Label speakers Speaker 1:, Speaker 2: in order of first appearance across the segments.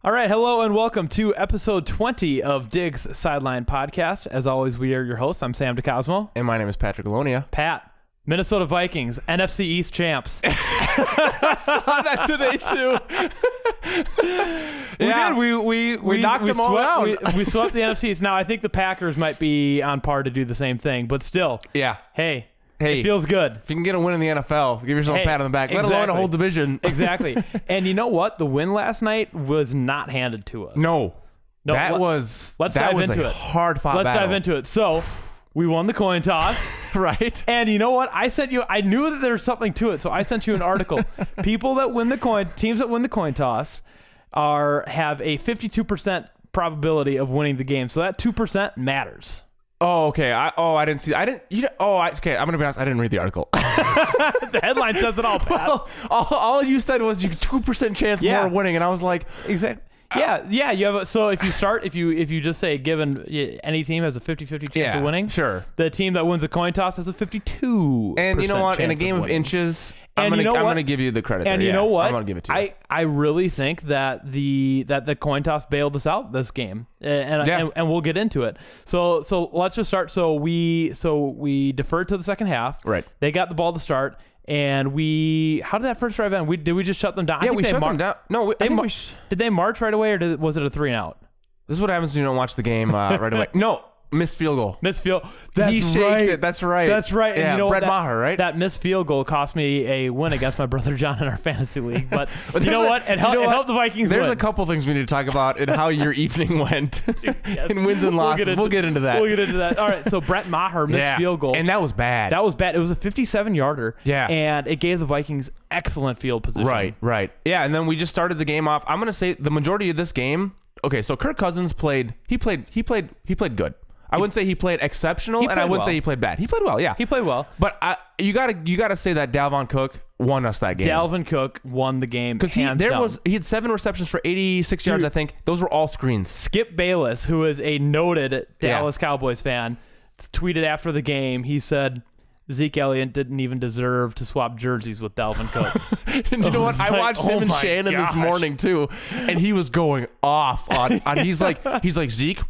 Speaker 1: All right, hello and welcome to episode 20 of Diggs Sideline Podcast. As always, we are your hosts. I'm Sam DeCosmo.
Speaker 2: And my name is Patrick Alonia.
Speaker 1: Pat, Minnesota Vikings, NFC East champs.
Speaker 2: I saw that today too. We knocked them all out.
Speaker 1: We swept the NFC East. Now, I think the Packers might be on par to do the same thing, but still.
Speaker 2: Yeah.
Speaker 1: Hey, it feels good.
Speaker 2: If you can get a win in the NFL, give yourself a pat on the back, let alone a whole division.
Speaker 1: Exactly. And you know what? The win last night was not handed to us.
Speaker 2: No, that was a hard-fought battle.
Speaker 1: Let's dive into it. So, we won the coin toss.
Speaker 2: Right.
Speaker 1: And you know what? I knew that there was something to it, so I sent you an article. Teams that win the coin toss have a 52% probability of winning the game. So that 2% matters.
Speaker 2: Oh, okay. I didn't see. Okay. I'm gonna be honest. I didn't read the article.
Speaker 1: The headline says it all, Pat.
Speaker 2: Well, all you said was you 2% chance more winning, and I was like,
Speaker 1: exactly. Yeah. You have so if you just say given any team has a 50-50 chance of winning,
Speaker 2: sure.
Speaker 1: The team that wins the coin toss has a 52%.
Speaker 2: And you know what? In a game of inches, I'm gonna give you the credit.
Speaker 1: And
Speaker 2: there.
Speaker 1: you know what?
Speaker 2: I'm gonna give it to you.
Speaker 1: I really think that the coin toss bailed us out this game, and we'll get into it. So let's just start. So we deferred to the second half.
Speaker 2: Right.
Speaker 1: They got the ball to start. And how did that first drive end? Did we just shut them down?
Speaker 2: Yeah, we shut them down. No,
Speaker 1: did they march right away, or was it a 3-and-out?
Speaker 2: This is what happens when you don't watch the game right away. No, missed field goal.
Speaker 1: Missed field.
Speaker 2: He shaked it. That's right.
Speaker 1: That's right.
Speaker 2: Yeah,
Speaker 1: and you know
Speaker 2: Brett Maher, right?
Speaker 1: That missed field goal cost me a win against my brother John in our fantasy league. But you know what? It helped the Vikings win.
Speaker 2: There's a couple things we need to talk about and how your evening went. Yes. In wins and losses. We'll get into that.
Speaker 1: We'll get into that. All right. So Brett Maher missed field goal.
Speaker 2: And that was bad.
Speaker 1: It was a 57-yarder.
Speaker 2: Yeah.
Speaker 1: And it gave the Vikings excellent field position.
Speaker 2: Right. Yeah. And then we just started the game off. I'm going to say the majority of this game. Okay. So Kirk Cousins played good. I wouldn't say he played exceptional, and I wouldn't say he played bad. He played well, yeah.
Speaker 1: He played well.
Speaker 2: But you gotta say that Dalvin Cook won us that game.
Speaker 1: Dalvin Cook won the game
Speaker 2: because he had 7 receptions for 86 yards, I think. Those were all screens.
Speaker 1: Skip Bayless, who is a noted Dallas Cowboys fan, tweeted after the game. He said Zeke Elliott didn't even deserve to swap jerseys with Dalvin Cook.
Speaker 2: And you know what? I watched him and Shannon this morning too, and he was going off on he's like Zeke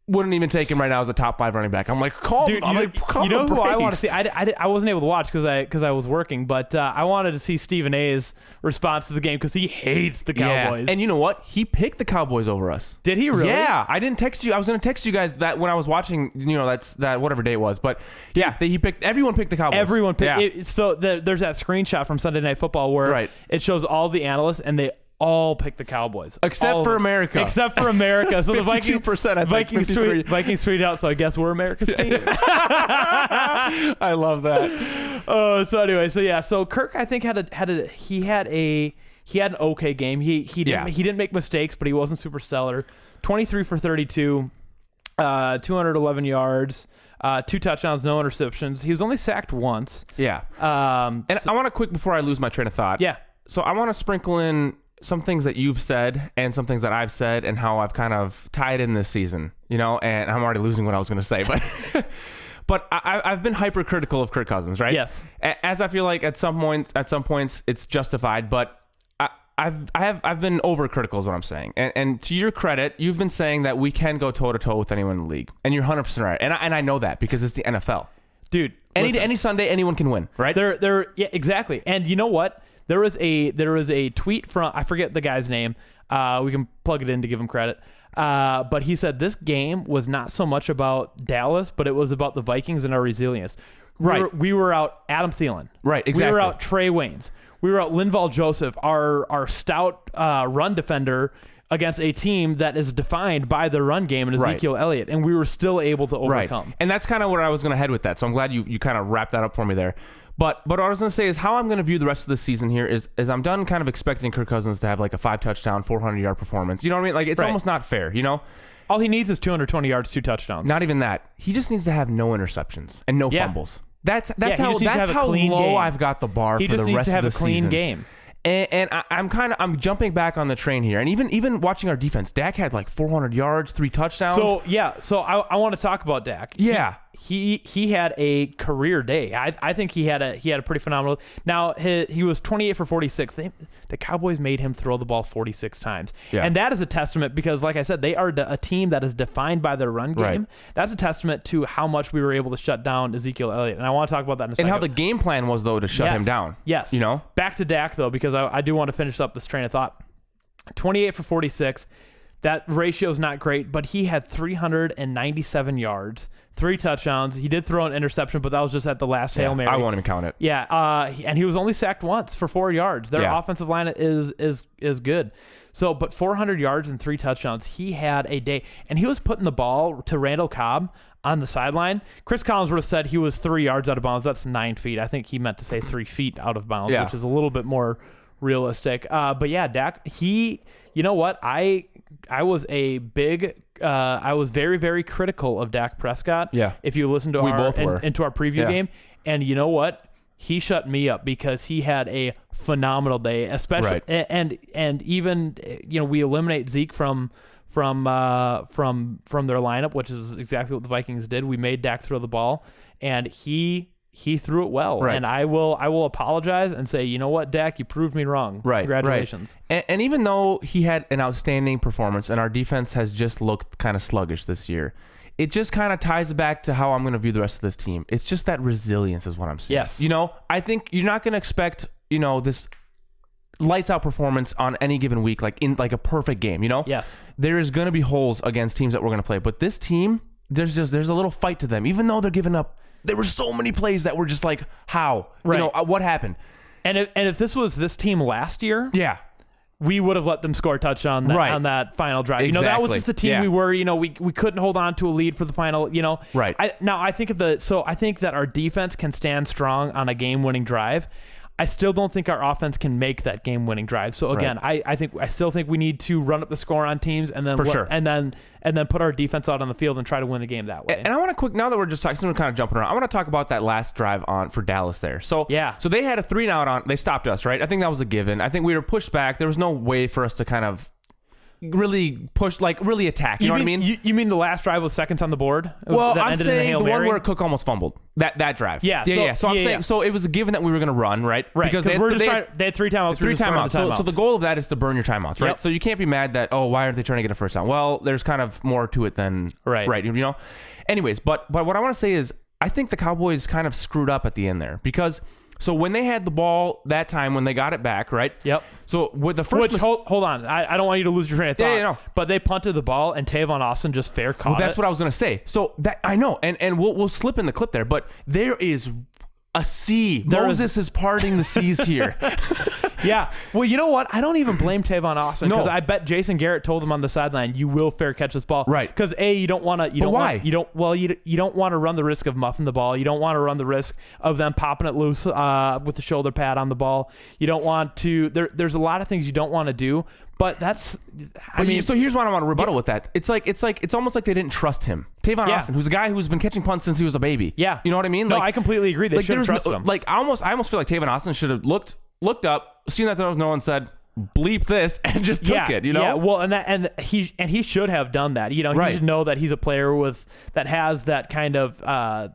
Speaker 2: wouldn't even take him right now as a top 5 running back. I'm like,
Speaker 1: you know who I want to see? I wasn't able to watch because I was working, but I wanted to see Stephen A's response to the game because he hates the Cowboys.
Speaker 2: Yeah. And you know what? He picked the Cowboys over us.
Speaker 1: Did he really?
Speaker 2: Yeah. I didn't text you. I was going to text you guys that when I was watching. That's that whatever day it was. But yeah, everyone picked the Cowboys.
Speaker 1: Everyone picked. Yeah. So there's that screenshot from Sunday Night Football where it shows all the analysts and they all pick the Cowboys.
Speaker 2: Except for America.
Speaker 1: So the
Speaker 2: 52%,
Speaker 1: Vikings tweet out, so I guess we're America's team.
Speaker 2: I love that.
Speaker 1: So Kirk, I think had an okay game. He didn't make mistakes, but he wasn't super stellar. 23 for 32, 211 yards. 2 touchdowns, no interceptions. He was only sacked once.
Speaker 2: Yeah. I want to quick before I lose my train of thought.
Speaker 1: Yeah.
Speaker 2: So I want to sprinkle in some things that you've said and some things that I've said and how I've kind of tied in this season, and I'm already losing what I was going to say, but I've been hypercritical of Kirk Cousins, right?
Speaker 1: Yes.
Speaker 2: As I feel like at some points it's justified, but I've been overcritical is what I'm saying. And to your credit, you've been saying that we can go toe to toe with anyone in the league, and you're 100% right. And I know that because it's the NFL,
Speaker 1: dude.
Speaker 2: Any Sunday, anyone can win, right?
Speaker 1: Yeah, exactly. And you know what? There was a tweet from, I forget the guy's name. We can plug it in to give him credit. But he said this game was not so much about Dallas, but it was about the Vikings and our resilience.
Speaker 2: Right.
Speaker 1: We were out Adam Thielen.
Speaker 2: Right, exactly.
Speaker 1: We were out Trey Waynes. We were out Linval Joseph, our stout run defender against a team that is defined by the run game and Ezekiel Elliott, and we were still able to overcome.
Speaker 2: Right. And that's kind of where I was going to head with that. So I'm glad you kind of wrapped that up for me there. But what I was going to say is how I'm going to view the rest of the season here is I'm done kind of expecting Kirk Cousins to have like a 5-touchdown, 400-yard performance. You know what I mean? Like it's almost not fair,
Speaker 1: All he needs is 220 yards, 2 touchdowns.
Speaker 2: Not even that. He just needs to have no interceptions and no fumbles. That's how low
Speaker 1: game.
Speaker 2: I've got the bar for the rest of the season.
Speaker 1: He just needs to have a clean game.
Speaker 2: And I'm jumping back on the train here, and even watching our defense, Dak had like 400 yards, 3 touchdowns.
Speaker 1: So I want to talk about Dak.
Speaker 2: Yeah,
Speaker 1: he had a career day. I think he had a pretty phenomenal. Now he was 28 for 46. The Cowboys made him throw the ball 46 times, and that is a testament because, like I said, they are a team that is defined by their run game.
Speaker 2: Right.
Speaker 1: That's a testament to how much we were able to shut down Ezekiel Elliott, and I want to talk about that in a second.
Speaker 2: And how the game plan was though to shut him down.
Speaker 1: Yes, back to Dak though, because I do want to finish up this train of thought. 28 for 46. That ratio is not great, but he had 397 yards, 3 touchdowns. He did throw an interception, but that was just at the last Hail Mary.
Speaker 2: I won't even count it.
Speaker 1: Yeah, and he was only sacked once for 4 yards. Their offensive line is good. So, but 400 yards and 3 touchdowns. He had a day, and he was putting the ball to Randall Cobb on the sideline. Chris Collinsworth said he was 3 yards out of bounds. That's 9 feet. I think he meant to say 3 feet out of bounds, which is a little bit more realistic. But yeah, Dak, you know what? I was a big I was very, very critical of Dak Prescott.
Speaker 2: Yeah.
Speaker 1: If you listen to into our preview game, and you know what? He shut me up because he had a phenomenal day, especially and even we eliminate Zeke from their lineup, which is exactly what the Vikings did. We made Dak throw the ball, and he threw it well.
Speaker 2: Right.
Speaker 1: And I will apologize and say, you know what, Dak, you proved me wrong.
Speaker 2: Right.
Speaker 1: Congratulations.
Speaker 2: Right. And even though he had an outstanding performance and our defense has just looked kind of sluggish this year, it just kind of ties back to how I'm going to view the rest of this team. It's just that resilience is what I'm saying.
Speaker 1: Yes.
Speaker 2: I think you're not going to expect, this lights out performance on any given week, like in like a perfect game,
Speaker 1: Yes.
Speaker 2: There is going to be holes against teams that we're going to play. But this team, there's a little fight to them, even though they're giving up. There were so many plays that were just like, how?
Speaker 1: Right.
Speaker 2: What happened?
Speaker 1: And if this was this team last year, we would have let them score a touchdown on that final drive.
Speaker 2: Exactly.
Speaker 1: That was just the team we were. We couldn't hold on to a lead for the final.
Speaker 2: Right.
Speaker 1: I think that our defense can stand strong on a game-winning drive. I still don't think our offense can make that game-winning drive. So again, I still think we need to run up the score on teams and then and then put our defense out on the field and try to win the game that way.
Speaker 2: And I want to now that we're just talking, since we're kind of jumping around, I want to talk about that last drive for Dallas there. So so they had a 3-and-out on. They stopped us, right? I think that was a given. I think we were pushed back. There was no way for us to kind of really push, really attack. You know what I mean?
Speaker 1: You mean the last drive with seconds on the board?
Speaker 2: Well, I'm saying the one where Cook almost fumbled. That drive.
Speaker 1: Yeah.
Speaker 2: So I'm saying, so it was a given that we were going to run, right?
Speaker 1: Right. Because they had 3 timeouts.
Speaker 2: 3 timeouts. So the goal of that is to burn your timeouts, right? Yep. So you can't be mad that, why aren't they trying to get a first down? Well, there's kind of more to it than right. Anyways, but what I want to say is I think the Cowboys kind of screwed up at the end there because. So when they had the ball that time, when they got it back, right?
Speaker 1: Yep.
Speaker 2: So with the first...
Speaker 1: hold on. I don't want you to lose your train of thought.
Speaker 2: Yeah, no.
Speaker 1: But they punted the ball, and Tavon Austin just fair caught it.
Speaker 2: Well, that's what I was going to say. So that I know, and we'll slip in the clip there, but there is a sea. Moses is parting the seas here.
Speaker 1: Yeah. Well, you know what? I don't even blame Tavon Austin because I bet Jason Garrett told him on the sideline, "You will fair catch this ball."
Speaker 2: Right.
Speaker 1: Because you don't want to. You don't want to run the risk of muffing the ball. You don't want to run the risk of them popping it loose with the shoulder pad on the ball. You don't want to. There's a lot of things you don't want to do. But that's. So
Speaker 2: here's what I want to rebuttal with that. It's almost like they didn't trust him. Tavon Austin, who's a guy who's been catching punts since he was a baby.
Speaker 1: Yeah.
Speaker 2: You know what I mean?
Speaker 1: No, I completely agree. They should have trusted him.
Speaker 2: I almost feel like Tavon Austin should have looked up, seen that there was no one, said, bleep this, and just took it.
Speaker 1: Yeah. Well, and he should have done that. He should know that he's a player that has that kind of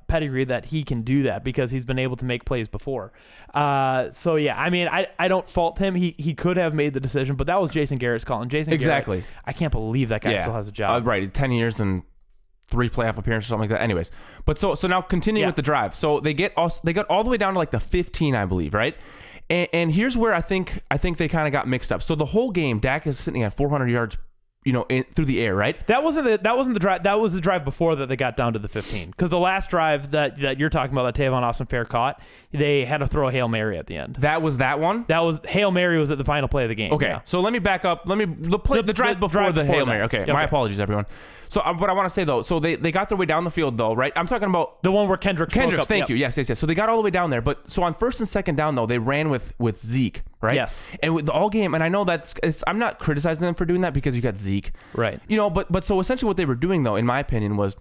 Speaker 1: pedigree that he can do that because he's been able to make plays before. So yeah, I mean, I don't fault him. He could have made the decision, but that was Jason Garrett's call. And Jason Garrett, I can't believe that guy still has a job.
Speaker 2: Right, 10 years and 3 playoff appearances or something like that. Anyways, but so now continuing with the drive. So they got all the way down to like the 15, I believe, right? And here's where I think they kind of got mixed up. So the whole game, Dak is sitting at 400 yards, through the air, right?
Speaker 1: That wasn't the drive. That was the drive before that they got down to the 15. Because the last drive that you're talking about, that Tavon Austin fair caught, they had to throw a Hail Mary at the end.
Speaker 2: That was that one.
Speaker 1: That was Hail Mary was at the final play of the game.
Speaker 2: Okay, so let me back up. The drive before the Hail Mary. Okay, my apologies, everyone. So what I want to say though, so they got their way down the field though, right? I'm talking about
Speaker 1: the one where Kendricks.
Speaker 2: Thank you. Yes. So they got all the way down there, but so on first and second down though, they ran with Zeke, right?
Speaker 1: Yes.
Speaker 2: And with the all game, and I know I'm not criticizing them for doing that because you got Zeke,
Speaker 1: right?
Speaker 2: But so essentially what they were doing though, in my opinion, was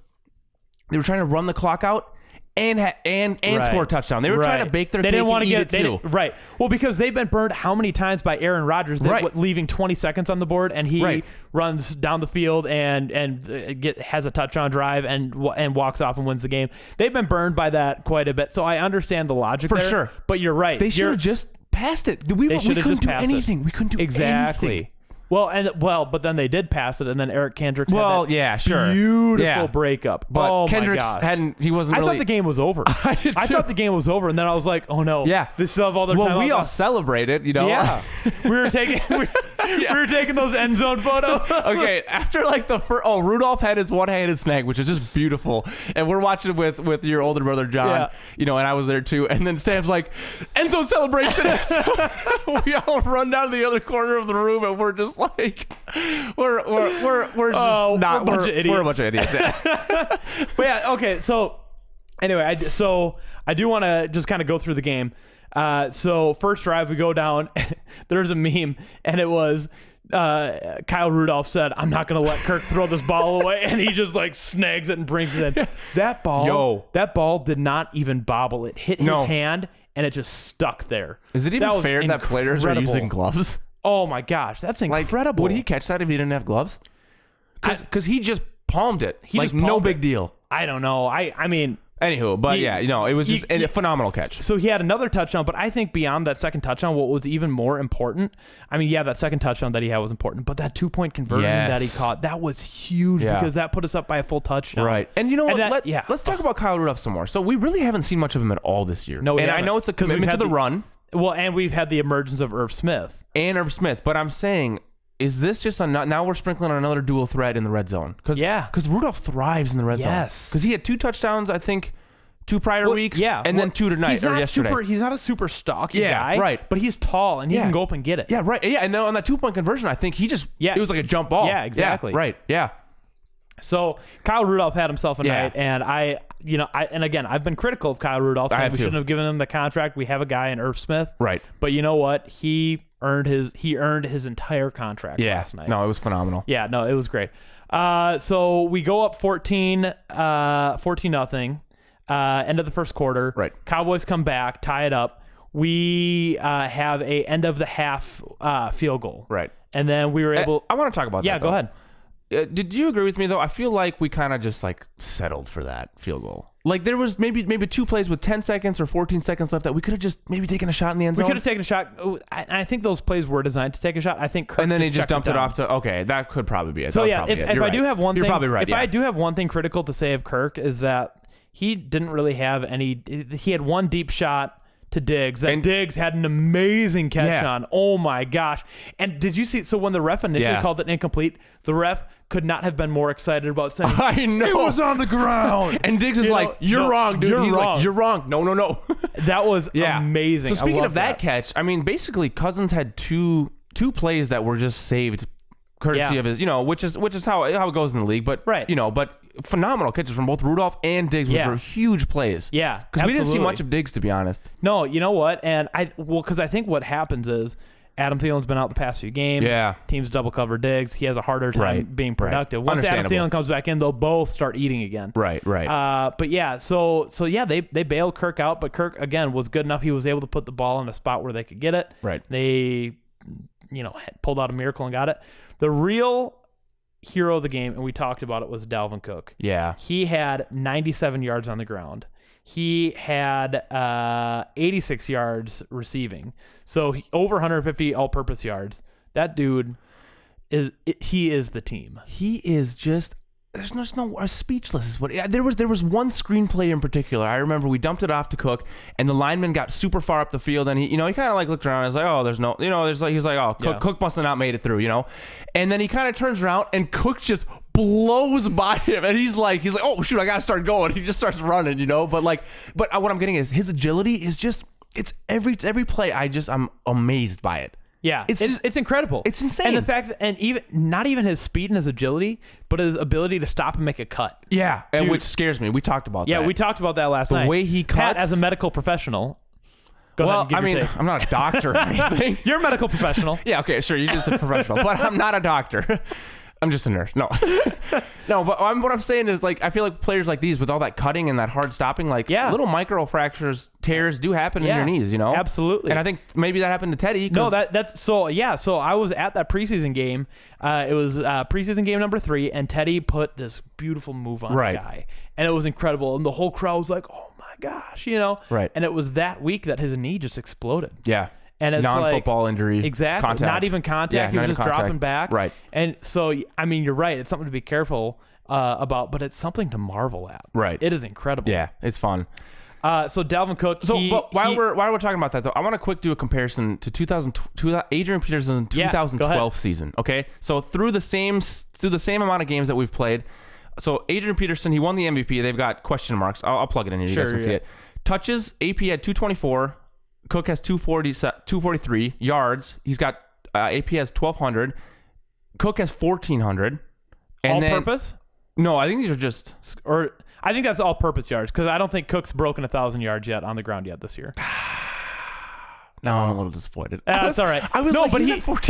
Speaker 2: they were trying to run the clock out. and score a touchdown. They were trying to bake their cake and eat it too.
Speaker 1: Right. Well, because they've been burned how many times by Aaron Rodgers, leaving 20 seconds on the board, and he runs down the field and has a touchdown drive and walks off and wins the game. They've been burned by that quite a bit, so I understand the logic there. For sure. But you're right.
Speaker 2: They should have just passed it. We couldn't do anything. We couldn't do anything.
Speaker 1: But then they did pass it, and then Eric Kendricks had that beautiful breakup.
Speaker 2: But Kendricks he wasn't really...
Speaker 1: I thought the game was over. I thought the game was over, and then I was like, oh no.
Speaker 2: Yeah.
Speaker 1: They still have all their time.
Speaker 2: Well, we all celebrated,
Speaker 1: Yeah. we were taking those end zone photos.
Speaker 2: Okay, after like the first... Oh, Rudolph had his one-handed snag, which is just beautiful. And we're watching with your older brother, John, and I was there too. And then Sam's like, end zone celebration. We all run down to the other corner of the room, and we're just like, we're just not a bunch of idiots. We're a bunch of idiots.
Speaker 1: But yeah, okay. So anyway, I do want to just kind of go through the game. So first drive, we go down. There's a meme, and it was Kyle Rudolph said, "I'm not going to let Kirk throw this ball away," and he just like snags it and brings it in. That ball did not even bobble. It hit his hand, and it just stuck there.
Speaker 2: Is it even fair that players are using gloves?
Speaker 1: Oh my gosh, that's incredible.
Speaker 2: Would he catch that if he didn't have gloves? Because he just palmed it.
Speaker 1: No
Speaker 2: big deal.
Speaker 1: I don't know. I mean...
Speaker 2: Anywho, but it was just a phenomenal catch.
Speaker 1: So he had another touchdown, but I think beyond that second touchdown, what was even more important, that second touchdown that he had was important, but that 2-point conversion that he caught, that was huge because that put us up by a full touchdown.
Speaker 2: Right. And you know what? Let's talk about Kyle Rudolph some more. So we really haven't seen much of him at all this year.
Speaker 1: No,
Speaker 2: I know it's a commitment to the run.
Speaker 1: Well, and we've had the emergence of Irv Smith.
Speaker 2: But I'm saying, is this just now we're sprinkling on another dual threat in the red zone? Because Rudolph thrives in the red zone. Yes. Because he had 2 touchdowns, I think, 2 prior weeks, and then 2 tonight or yesterday.
Speaker 1: He's not a super stocky guy,
Speaker 2: right?
Speaker 1: But he's tall and he can go up and get it.
Speaker 2: Yeah, right. Yeah, and then on that 2-point conversion, I think he just it was like a jump ball.
Speaker 1: Yeah, exactly.
Speaker 2: Yeah, right. Yeah.
Speaker 1: So Kyle Rudolph had himself a night, and I've been critical of Kyle Rudolph. We shouldn't have given him the contract. We have a guy in Irv Smith,
Speaker 2: right?
Speaker 1: But you know what? He earned his entire contract last night.
Speaker 2: No, it was phenomenal.
Speaker 1: Yeah, no, it was great. So we go up 14-0. End of the first quarter.
Speaker 2: Right.
Speaker 1: Cowboys come back, tie it up. We have a end of the half field goal.
Speaker 2: Right.
Speaker 1: And then we were able.
Speaker 2: I want to talk about that.
Speaker 1: Yeah, go ahead.
Speaker 2: Did you agree with me though? I feel like we kind of just like settled for that field goal. Like there was maybe 2 plays with 10 seconds or 14 seconds left that we could have just maybe taken a shot in the end zone.
Speaker 1: We could have taken a shot. I think those plays were designed to take a shot. I think Kirk
Speaker 2: and then he just dumped it off to. Okay, that could probably be it.
Speaker 1: So yeah, if I do have one thing,
Speaker 2: you're probably right.
Speaker 1: If I do have one thing critical to say of Kirk is that he didn't really have any. He had one deep shot to Diggs that Diggs had an amazing catch on. Oh my gosh! And did you see? So when the ref initially called it incomplete, the ref could not have been more excited about saying,
Speaker 2: I know.
Speaker 1: It was on the ground.
Speaker 2: And Diggs is you're wrong, dude. He's
Speaker 1: wrong.
Speaker 2: Like, you're wrong. No.
Speaker 1: That was amazing.
Speaker 2: So speaking of that catch, I mean, basically Cousins had two plays that were just saved courtesy of his, which is how it goes in the league. But but phenomenal catches from both Rudolph and Diggs, which were huge plays.
Speaker 1: Yeah,
Speaker 2: because we didn't see much of Diggs, to be honest.
Speaker 1: No, you know what? And because I think what happens is Adam Thielen's been out the past few games.
Speaker 2: Yeah,
Speaker 1: teams double cover Diggs. He has a harder time being productive. Once Adam Thielen comes back in, they'll both start eating again.
Speaker 2: Right.
Speaker 1: But yeah, so they bailed Kirk out, but Kirk again was good enough. He was able to put the ball in a spot where they could get it.
Speaker 2: Right.
Speaker 1: They, pulled out a miracle and got it. The real hero of the game, and we talked about it, was Dalvin Cook.
Speaker 2: Yeah.
Speaker 1: He had 97 yards on the ground. He had 86 yards receiving. So over 150 all-purpose yards. That dude he is the team.
Speaker 2: He is just there's no speechless is what there was one screenplay in particular. I remember we dumped it off to Cook and the lineman got super far up the field and he kind of like looked around and was like, oh, there's no he's like, oh, Cook must have not made it through, and then he kind of turns around and Cook just blows by him and he's like, oh shoot, I gotta start going. He just starts running, but what I'm getting is his agility is just it's every play. I'm amazed by it.
Speaker 1: Yeah, it's incredible.
Speaker 2: It's insane.
Speaker 1: And the fact that, and even not even his speed and his agility, but his ability to stop and make a cut.
Speaker 2: Yeah, and which scares me. We talked about that.
Speaker 1: Yeah, we talked about that last night.
Speaker 2: The way he cuts.
Speaker 1: Pat, as a medical professional. Go ahead and give your take.
Speaker 2: I'm not a doctor or anything.
Speaker 1: You're a medical professional.
Speaker 2: Yeah, okay, sure. You did say professional, but I'm not a doctor. I'm just a nerd. No, no. But what I'm saying is, like, I feel like players like these with all that cutting and that hard stopping, like, little micro fractures, tears do happen in your knees. You know,
Speaker 1: absolutely.
Speaker 2: And I think maybe that happened to Teddy.
Speaker 1: No, that's so. Yeah, so I was at that preseason game. It was preseason game number 3, and Teddy put this beautiful move on the guy, and it was incredible. And the whole crowd was like, "Oh my gosh," you know.
Speaker 2: Right.
Speaker 1: And it was that week that his knee just exploded.
Speaker 2: Yeah.
Speaker 1: And it's
Speaker 2: non-football injury.
Speaker 1: Exactly.
Speaker 2: Contact.
Speaker 1: Not even contact.
Speaker 2: Yeah,
Speaker 1: he was just dropping back.
Speaker 2: Right.
Speaker 1: And so, I mean, you're right. It's something to be careful about, but it's something to marvel at.
Speaker 2: Right.
Speaker 1: It is incredible.
Speaker 2: Yeah, it's fun.
Speaker 1: So Dalvin Cook.
Speaker 2: But while we're talking about that, though, I want to quick do a comparison to Adrian Peterson's 2012 season. Okay, so through the same amount of games that we've played, so Adrian Peterson, he won the MVP. They've got question marks. I'll plug it in here. You guys can see it. Touches, AP had 224. Cook has 243 yards. He's got AP has 1,200. Cook has 1,400. And
Speaker 1: all-purpose?
Speaker 2: No, I think these are just.
Speaker 1: Or I think that's all-purpose yards because I don't think Cook's broken 1,000 yards yet on the ground yet this year.
Speaker 2: No, I'm a little disappointed.
Speaker 1: That's all right.
Speaker 2: I was
Speaker 1: but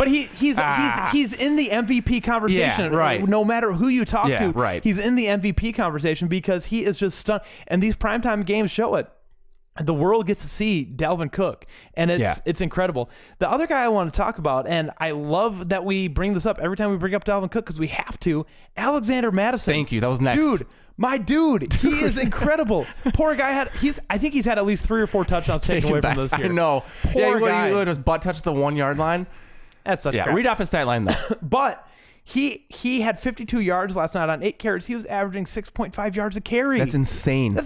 Speaker 1: he's in the MVP conversation.
Speaker 2: Yeah, right.
Speaker 1: No matter who you talk to,
Speaker 2: right.
Speaker 1: He's in the MVP conversation because he is just stunned. And these primetime games show it. The world gets to see Dalvin Cook, and it's incredible. The other guy I want to talk about, and I love that we bring this up every time we bring up Dalvin Cook because we have to, Alexander Mattison.
Speaker 2: Thank you. That was next.
Speaker 1: Dude, my dude, he is incredible. Poor guy I think he's had at least 3 or 4 touchdowns taken away from this year.
Speaker 2: I know.
Speaker 1: Poor guy.
Speaker 2: He just butt touched the 1 yard line.
Speaker 1: That's such crap.
Speaker 2: Read off his stat line, though.
Speaker 1: But he had 52 yards last night on 8 carries. He was averaging 6.5 yards a carry.
Speaker 2: That's insane.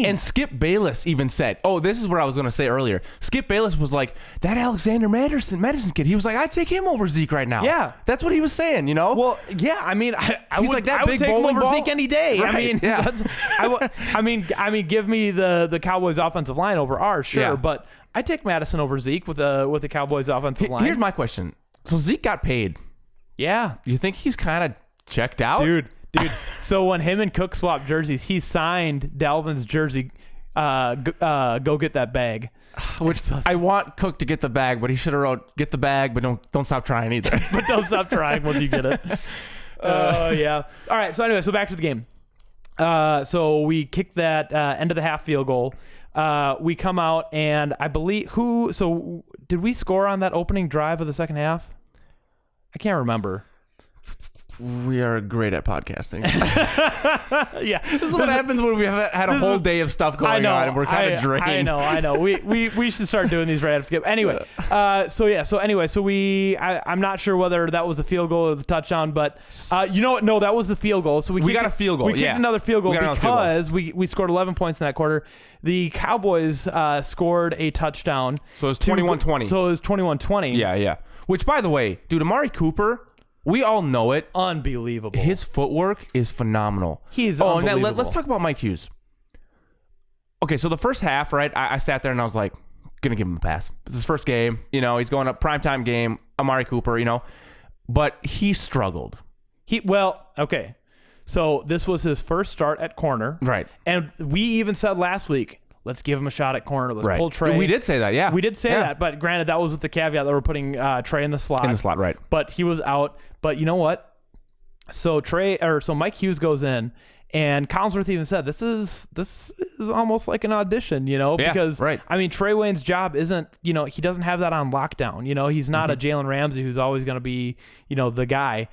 Speaker 1: And
Speaker 2: Skip Bayless even said, this is what I was going to say earlier. Skip Bayless was like, that Alexander Madison kid, he was like, I'd take him over Zeke right now.
Speaker 1: Yeah.
Speaker 2: That's what he was saying, you know?
Speaker 1: Well, yeah, I mean, I would take him over
Speaker 2: ball?
Speaker 1: Zeke any day.
Speaker 2: Right.
Speaker 1: I mean, I mean, give me the Cowboys offensive line over ours, sure, but I take Madison over Zeke with the Cowboys offensive line.
Speaker 2: Here's my question. So Zeke got paid.
Speaker 1: Yeah.
Speaker 2: You think he's kind of checked out?
Speaker 1: Dude. So when him and Cook swapped jerseys, he signed Dalvin's jersey, go get that bag.
Speaker 2: Which I want Cook to get the bag, but he should have wrote, get the bag, but don't stop trying either.
Speaker 1: But don't stop trying once you get it. Yeah. All right. So anyway, back to the game. So we kicked that end of the half field goal. We come out and I believe so did we score on that opening drive of the second half? I can't remember.
Speaker 2: We are great at podcasting.
Speaker 1: Yeah.
Speaker 2: This is what happens when we have had a whole day of stuff going on and we're kind of drained.
Speaker 1: I know. We should start doing these right after the game. Anyway, I'm not sure whether that was the field goal or the touchdown, but you know what? No, that was the field goal. So we
Speaker 2: got a field goal.
Speaker 1: We kicked another field goal because we scored 11 points in that quarter. The Cowboys scored a touchdown.
Speaker 2: So it was 21-20.
Speaker 1: So it was 21-20.
Speaker 2: Yeah. Which, by the way, dude, Amari Cooper, we all know it.
Speaker 1: Unbelievable.
Speaker 2: His footwork is phenomenal.
Speaker 1: He's unbelievable.
Speaker 2: And let's talk about Mike Hughes. Okay, so the first half, right, I sat there and I was like, going to give him a pass. It's his first game. You know, he's going up primetime game, Amari Cooper, you know. But he struggled.
Speaker 1: Okay. So this was his first start at corner.
Speaker 2: Right.
Speaker 1: And we even said last week, let's give him a shot at corner. Let's pull Trey.
Speaker 2: We did say that, yeah.
Speaker 1: We did say that, but granted, that was with the caveat that we're putting Trey in the slot.
Speaker 2: In the slot, right.
Speaker 1: But he was out. But you know what? So Mike Hughes goes in, and Collinsworth even said, this is almost like an audition, you know? Because, I mean, Trey Wayne's job isn't, you know, he doesn't have that on lockdown. You know, he's not a Jalen Ramsey who's always going to be, you know, the guy.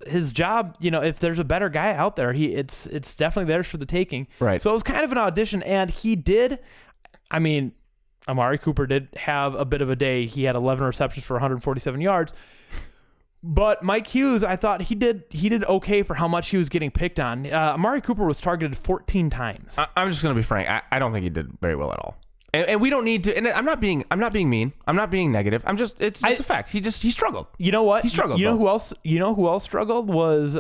Speaker 1: His job, you know, if there's a better guy out there, it's definitely theirs for the taking.
Speaker 2: Right.
Speaker 1: So it was kind of an audition, and he did. I mean, Amari Cooper did have a bit of a day. He had 11 receptions for 147 yards. But Mike Hughes, I thought he did okay for how much he was getting picked on. Amari Cooper was targeted 14 times.
Speaker 2: I'm just going to be frank. I don't think he did very well at all. And we don't need to. And I'm not being mean. I'm not being negative. I'm just. It's a fact. He struggled.
Speaker 1: You know what?
Speaker 2: He struggled.
Speaker 1: You know who else? You know who else struggled was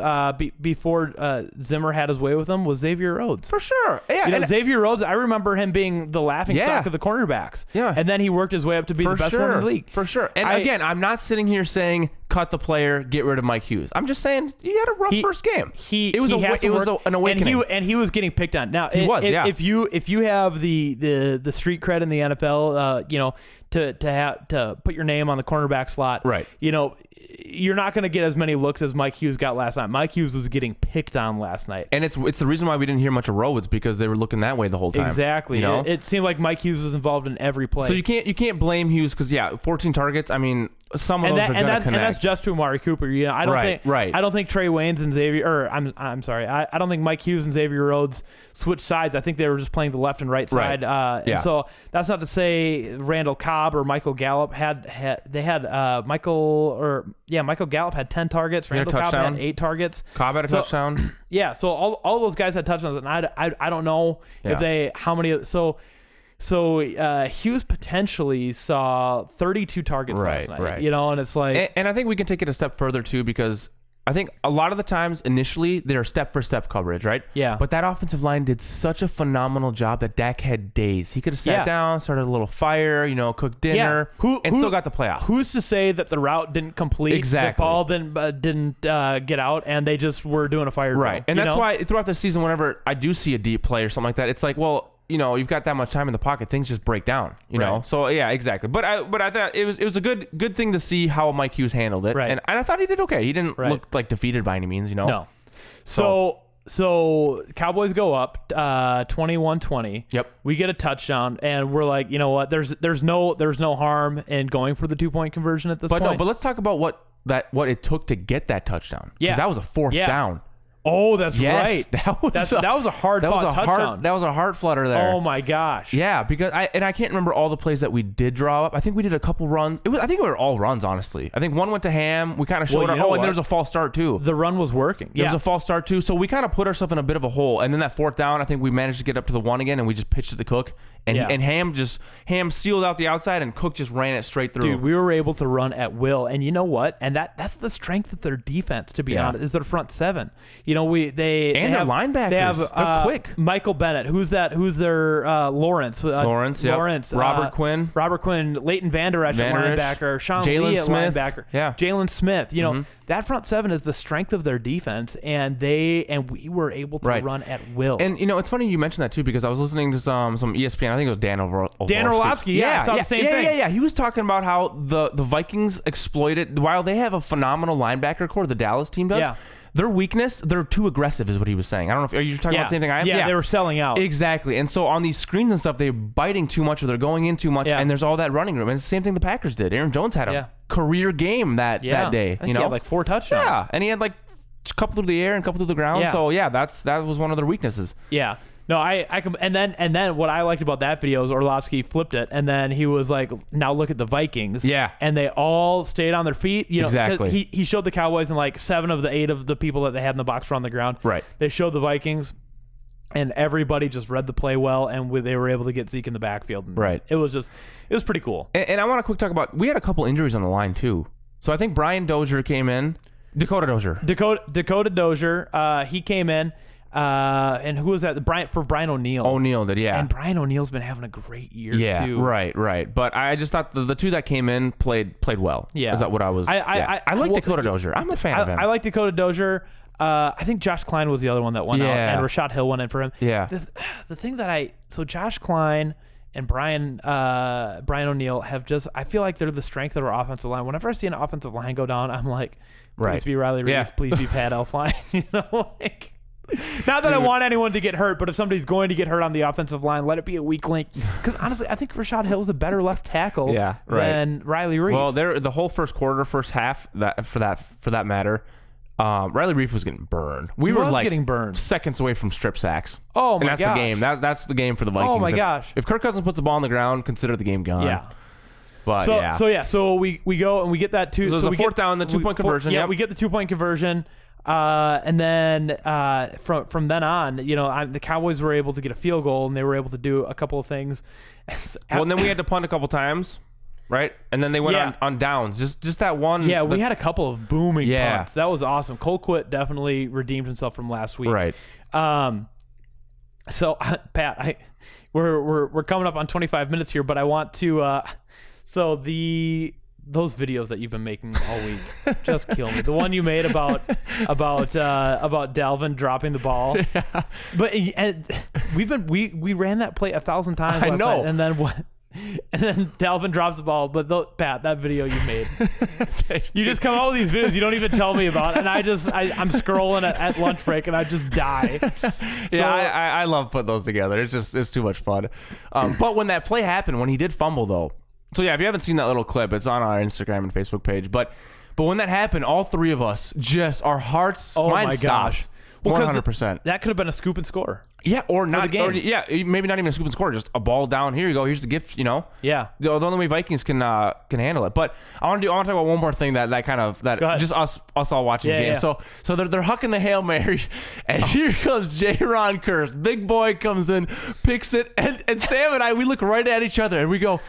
Speaker 1: before Zimmer had his way with him was Xavier Rhodes.
Speaker 2: For sure. Yeah.
Speaker 1: You know, Xavier Rhodes. I remember him being the laughing stock of the cornerbacks.
Speaker 2: Yeah.
Speaker 1: And then he worked his way up to be the best one in the league.
Speaker 2: For sure. And again, I'm not sitting here saying cut the player, get rid of Mike Hughes. I'm just saying he had a rough first game. It was an awakening.
Speaker 1: And he was getting picked on. Now,
Speaker 2: if
Speaker 1: you have the street cred in the NFL, you know, to put your name on the cornerback slot,
Speaker 2: right?
Speaker 1: You know, you're not going to get as many looks as Mike Hughes got last night. Mike Hughes was getting picked on last night.
Speaker 2: And it's the reason why we didn't hear much of Rowe. It's because they were looking that way the whole time.
Speaker 1: Exactly.
Speaker 2: You know?
Speaker 1: It seemed like Mike Hughes was involved in every play.
Speaker 2: So you can't blame Hughes because 14 targets. I mean, some of those are going to connect. And that's just
Speaker 1: to Amari Cooper. You know, I don't think Trey Waynes and Xavier, or I'm sorry, I don't think Mike Hughes and Xavier Rhodes switched sides. I think they were just playing the left and right side. And so that's not to say Randall Cobb or Michael Gallup had Michael Gallup had 10 targets. Randall Cobb had 8 targets.
Speaker 2: Cobb had a touchdown.
Speaker 1: Yeah, so all those guys had touchdowns, and I don't know how many. So Hughes potentially saw 32 targets last night.
Speaker 2: Right.
Speaker 1: You know, and it's like,
Speaker 2: and I think we can take it a step further too, because I think a lot of the times initially they're step-for-step coverage, right?
Speaker 1: Yeah.
Speaker 2: But that offensive line did such a phenomenal job that Dak had days. He could have sat down, started a little fire, cooked dinner, and still got the play out.
Speaker 1: Who's to say that the route didn't complete?
Speaker 2: Exactly.
Speaker 1: The ball didn't get out, and they just were doing a fire drill.
Speaker 2: Right. And that's why throughout the season, whenever I do see a deep play or something like that, it's like, well, you've got that much time in the pocket, things just break down, you know? So yeah, exactly. But I thought it was a good thing to see how Mike Hughes handled it.
Speaker 1: Right.
Speaker 2: And I thought he did okay. He didn't look like defeated by any means,
Speaker 1: No. So Cowboys go up 21-20.
Speaker 2: Yep.
Speaker 1: We get a touchdown, and we're like, you know what? There's no harm in going for the 2-point conversion at this point.
Speaker 2: But let's talk about what it took to get that touchdown.
Speaker 1: Yeah.
Speaker 2: Because that was a fourth down.
Speaker 1: Oh, that's right.
Speaker 2: That was
Speaker 1: a hard touchdown.
Speaker 2: That was a heart flutter there.
Speaker 1: Oh my gosh.
Speaker 2: Yeah, because I can't remember all the plays that we did draw up. I think we did a couple runs. I think it were all runs, honestly. I think one went to Ham. We kind of showed and there was a false start too.
Speaker 1: The run was working.
Speaker 2: There was a false start too. So we kind of put ourselves in a bit of a hole. And then that fourth down, I think we managed to get up to the 1 again, and we just pitched it to Cook. And Ham sealed out the outside, and Cook just ran it straight through.
Speaker 1: Dude, we were able to run at will. And you know what? And that's the strength of their defense, to be honest, is their front seven.
Speaker 2: Their linebackers.
Speaker 1: They have
Speaker 2: they're quick.
Speaker 1: Michael Bennett. Who's that? Who's their Lawrence?
Speaker 2: Lawrence. Robert Quinn.
Speaker 1: Leighton Vander Esch at linebacker. Sean Lee at linebacker.
Speaker 2: Yeah.
Speaker 1: Jalen Smith. That front seven is the strength of their defense, and we were able to run at will.
Speaker 2: And it's funny you mentioned that too, because I was listening to some ESPN. I think it was Dan
Speaker 1: Orlovsky. Yeah, I saw the same thing.
Speaker 2: Yeah. He was talking about how the Vikings exploited, while they have a phenomenal linebacker core, the Dallas team does.
Speaker 1: Yeah.
Speaker 2: Their weakness, they're too aggressive, is what he was saying. I don't know if are you talking about the same thing I am?
Speaker 1: Yeah, they were selling out.
Speaker 2: Exactly. And so on these screens and stuff, they're biting too much, or they're going in too much, and there's all that running room. And it's the same thing the Packers did. Aaron Jones had a career game that day.
Speaker 1: I think he had like 4 touchdowns.
Speaker 2: Yeah, and he had like a couple through the air and a couple through the ground.
Speaker 1: Yeah.
Speaker 2: So yeah, that was one of their weaknesses.
Speaker 1: Yeah. No, and then what I liked about that video is Orlovsky flipped it, and then he was like, "Now look at the Vikings."
Speaker 2: Yeah,
Speaker 1: and they all stayed on their feet.
Speaker 2: Exactly.
Speaker 1: He showed the Cowboys, and like 7 of the 8 of the people that they had in the box were on the ground.
Speaker 2: Right.
Speaker 1: They showed the Vikings, and everybody just read the play well, and they were able to get Zeke in the backfield. And
Speaker 2: right.
Speaker 1: It was pretty cool.
Speaker 2: And I want to quick talk about, we had a couple injuries on the line too. So I think Brian Dozier came in. Dakota Dozier, he came in. And who was that? Brian O'Neill. O'Neill did, yeah.
Speaker 1: And Brian O'Neill's been having a great year too.
Speaker 2: Right. But I just thought the 2 that came in played well.
Speaker 1: Yeah.
Speaker 2: Is that what I was? I like Dakota Dozier. I'm a fan of him.
Speaker 1: I like Dakota Dozier. I think Josh Klein was the other one that went out, and Rashad Hill went in for him.
Speaker 2: Yeah.
Speaker 1: The thing that so Josh Klein and Brian O'Neill have I feel like they're the strength of our offensive line. Whenever I see an offensive line go down, I'm like, please be Riley Reef, please be Pat Elflein. Not that I want anyone to get hurt, but if somebody's going to get hurt on the offensive line, let it be a weak link. Because honestly, I think Rashad Hill's a better left tackle than Riley Reef.
Speaker 2: Well, the whole first quarter, first half, for that matter, Riley Reef was getting burned. We were like
Speaker 1: getting burned.
Speaker 2: Seconds away from strip sacks.
Speaker 1: Oh my gosh.
Speaker 2: And that's the game. That's the game for the Vikings.
Speaker 1: Oh my gosh.
Speaker 2: If Kirk Cousins puts the ball on the ground, consider the game gone.
Speaker 1: Yeah.
Speaker 2: But
Speaker 1: So we go and we get that 2.
Speaker 2: So we fourth down, the 2-point conversion.
Speaker 1: Yeah, we get the 2-point conversion. And then from then on, the Cowboys were able to get a field goal, and they were able to do a couple of things.
Speaker 2: Well, and then we had to punt a couple times, right? And then they went on downs. Just that one.
Speaker 1: Yeah, we had a couple of booming punts. That was awesome. Colquitt definitely redeemed himself from last week.
Speaker 2: Right.
Speaker 1: So Pat, we're coming up on 25 minutes here, but I want to. Those videos that you've been making all week just kill me. The one you made about Dalvin dropping the ball. Yeah. But we ran that play 1,000 times.
Speaker 2: I know.
Speaker 1: Night, and then what? And then Dalvin drops the ball. But Pat, that video you made, you just come out with these videos you don't even tell me about, and I'm scrolling at lunch break and I just die.
Speaker 2: Yeah, I love putting those together. It's too much fun. But when that play happened, when he did fumble though, so yeah, if you haven't seen that little clip, it's on our Instagram and Facebook page. But when that happened, all three of us just our hearts, mine stopped. 100%.
Speaker 1: That could have been a scoop and score.
Speaker 2: Yeah, or not.
Speaker 1: the game.
Speaker 2: Or, yeah, maybe not even a scoop and score. Just a ball down. Here you go. Here's the gift.
Speaker 1: Yeah.
Speaker 2: The only way Vikings can handle it. But I want to talk about one more thing that just us all watching the game.
Speaker 1: Yeah.
Speaker 2: So they're hucking the Hail Mary, and here comes J-Ron Kurtz. Big boy comes in, picks it, and Sam and I, we look right at each other and we go,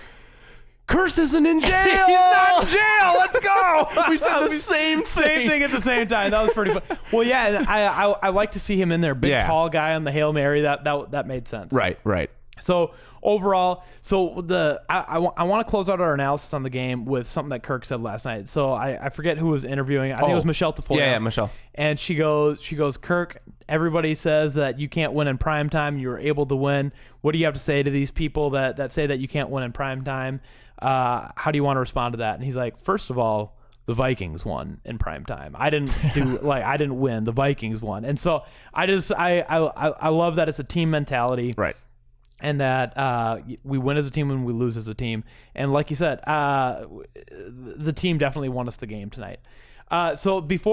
Speaker 2: Curse isn't in jail.
Speaker 1: He's not in jail. Let's go.
Speaker 2: We said the same
Speaker 1: thing at the same time. That was pretty fun. Well, yeah, and I like to see him in there. Big, tall guy on the Hail Mary. That made sense.
Speaker 2: Right.
Speaker 1: So overall, I want to close out our analysis on the game with something that Kirk said last night. So I forget who was interviewing. I think it was Michelle Tafoya.
Speaker 2: Yeah, Michelle.
Speaker 1: And she goes, Kirk, everybody says that you can't win in prime time. You were able to win. What do you have to say to these people that say that you can't win in prime time? How do you want to respond to that? And he's like, first of all, the Vikings won in prime time. I didn't I didn't win. The Vikings won. And so I love that it's a team mentality.
Speaker 2: Right.
Speaker 1: And that we win as a team and we lose as a team. And like you said, the team definitely won us the game tonight. So that's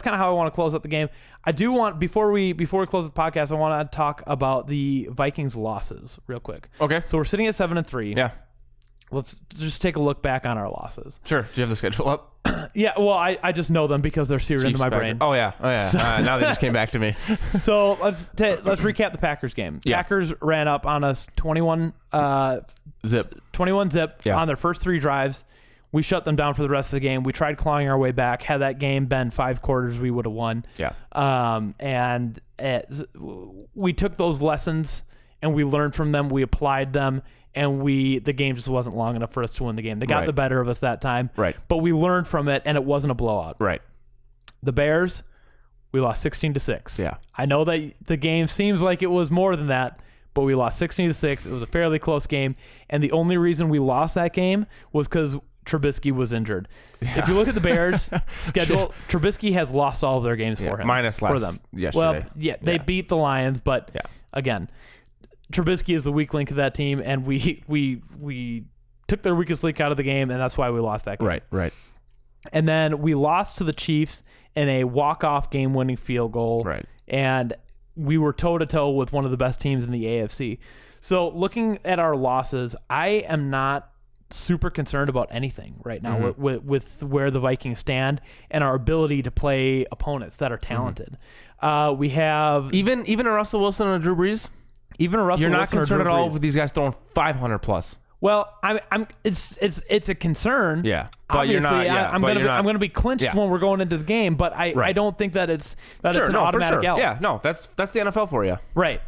Speaker 1: kind of how I want to close out the game. I do want before we close the podcast, I want to talk about the Vikings losses real quick.
Speaker 2: Okay.
Speaker 1: So we're sitting at 7-3.
Speaker 2: Yeah.
Speaker 1: Let's just take a look back on our losses.
Speaker 2: Sure. Do you have the schedule up?
Speaker 1: Yeah. Well, I just know them because they're seared into my brain.
Speaker 2: Oh yeah. So, now they just came back to me.
Speaker 1: So let's recap the Packers game.
Speaker 2: Yeah.
Speaker 1: Packers ran up on us 21
Speaker 2: zip
Speaker 1: on their first 3 drives. We shut them down for the rest of the game. We tried clawing our way back. Had that game been 5 quarters, we would have won.
Speaker 2: Yeah.
Speaker 1: We took those lessons and we learned from them. We applied them, and the game just wasn't long enough for us to win the game. They got the better of us that time.
Speaker 2: Right.
Speaker 1: But we learned from it, and it wasn't a blowout.
Speaker 2: Right.
Speaker 1: The Bears, we lost 16-6.
Speaker 2: Yeah.
Speaker 1: I know that the game seems like it was more than that, but we lost 16-6. It was a fairly close game, and the only reason we lost that game was because Trubisky was injured. Yeah. If you look at the Bears schedule, Trubisky has lost all of their games for him.
Speaker 2: Minus
Speaker 1: for them.
Speaker 2: Yesterday.
Speaker 1: Well, they beat the Lions, but again, Trubisky is the weak link of that team, and we took their weakest link out of the game, and that's why we lost that game.
Speaker 2: Right.
Speaker 1: And then we lost to the Chiefs in a walk-off game-winning field goal.
Speaker 2: Right.
Speaker 1: And we were toe-to-toe with one of the best teams in the AFC. So looking at our losses, I am not super concerned about anything right now with where the Vikings stand and our ability to play opponents that are talented. We have
Speaker 2: even a Russell Wilson and a Drew Brees.
Speaker 1: Even a Russell
Speaker 2: You're not
Speaker 1: Wilson
Speaker 2: concerned
Speaker 1: or Drew
Speaker 2: at all
Speaker 1: Brees.
Speaker 2: with these guys throwing 500 plus.
Speaker 1: Well, it's a concern.
Speaker 2: Yeah, but
Speaker 1: obviously,
Speaker 2: you're not.
Speaker 1: I'm gonna be clinched when we're going into the game, but I don't think that it's an automatic out.
Speaker 2: Yeah, no, that's the NFL for you.
Speaker 1: Right.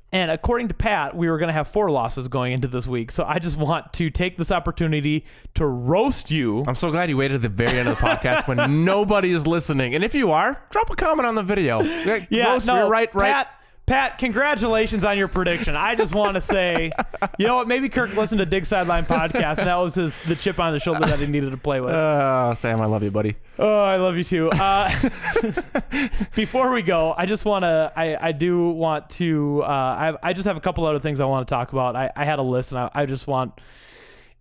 Speaker 1: And according to Pat, we were going to have 4 losses going into this week. So I just want to take this opportunity to roast you.
Speaker 2: I'm so glad you waited at the very end of the podcast when nobody is listening. And if you are, drop a comment on the video. We're right.
Speaker 1: Pat, congratulations on your prediction. I just want to say, you know what? Maybe Kirk listened to Dig Sideline podcast, and that was the chip on the shoulder that he needed to play with.
Speaker 2: Sam, I love you, buddy.
Speaker 1: Oh, I love you too. Before we go, I just want to. I do want to. I just have a couple other things I want to talk about. I had a list, and I just want.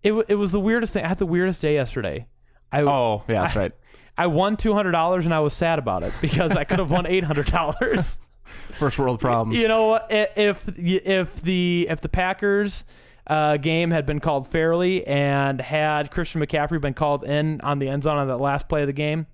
Speaker 1: It was the weirdest thing. I had the weirdest day yesterday.
Speaker 2: That's right.
Speaker 1: I won $200, and I was sad about it because I could have won $800.
Speaker 2: First world problems.
Speaker 1: You know, if the Packers game had been called fairly and had Christian McCaffrey been called in on the end zone on that last play of the game,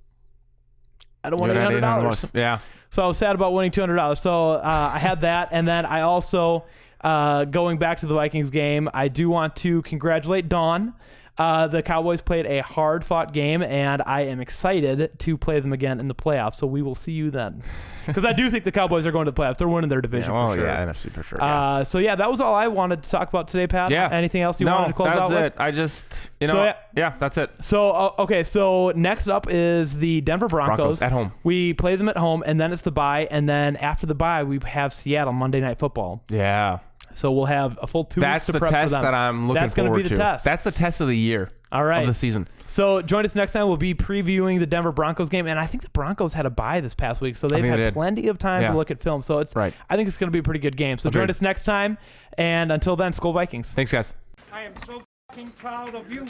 Speaker 1: I'd have won $800.
Speaker 2: Yeah.
Speaker 1: So I was sad about winning $200. So I had that, and then I also going back to the Vikings game, I do want to congratulate Dawn. The Cowboys played a hard-fought game, and I am excited to play them again in the playoffs. So we will see you then. Because I do think the Cowboys are going to the playoffs. They're winning their division for sure.
Speaker 2: Yeah, NFC for sure. Yeah.
Speaker 1: So that was all I wanted to talk about today, Pat.
Speaker 2: Yeah.
Speaker 1: Anything else you wanted to close out with?
Speaker 2: No, that's it. I just, that's it.
Speaker 1: So, okay, so next up is the Denver Broncos.
Speaker 2: At home.
Speaker 1: We play them at home, and then it's the bye, and then after the bye, we have Seattle Monday Night Football.
Speaker 2: Yeah.
Speaker 1: So we'll have a full 2
Speaker 2: That's
Speaker 1: weeks to
Speaker 2: the
Speaker 1: prep for
Speaker 2: test
Speaker 1: them.
Speaker 2: that I'm looking
Speaker 1: That's gonna
Speaker 2: forward
Speaker 1: be the
Speaker 2: to.
Speaker 1: test.
Speaker 2: That's the test of the year.
Speaker 1: All right.
Speaker 2: Of the season.
Speaker 1: So join us next time. We'll be previewing the Denver Broncos game, and I think the Broncos had a bye this past week, so they've had plenty of time to look at film. So it's
Speaker 2: right.
Speaker 1: I think it's going to be a pretty good game. So join us next time, and until then, Skol Vikings.
Speaker 2: Thanks, guys.
Speaker 3: I am so fucking proud of you.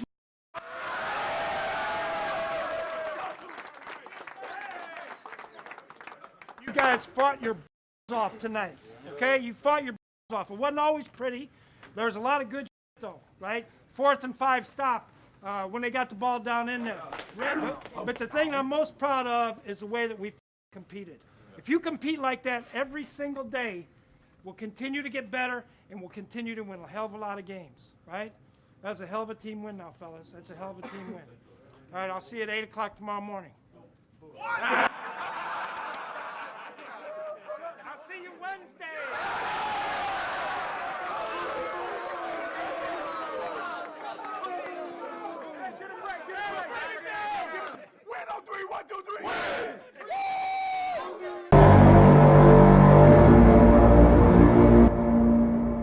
Speaker 3: You guys fought your off tonight, okay? You fought your off. It wasn't always pretty. There was a lot of good though, right? 4th and 5 stop when they got the ball down in there. But the thing I'm most proud of is the way that we competed. If you compete like that every single day, we'll continue to get better and we'll continue to win a hell of a lot of games, right? That's a hell of a team win now, fellas. That's a hell of a team win. All right, I'll see you at 8 o'clock tomorrow morning.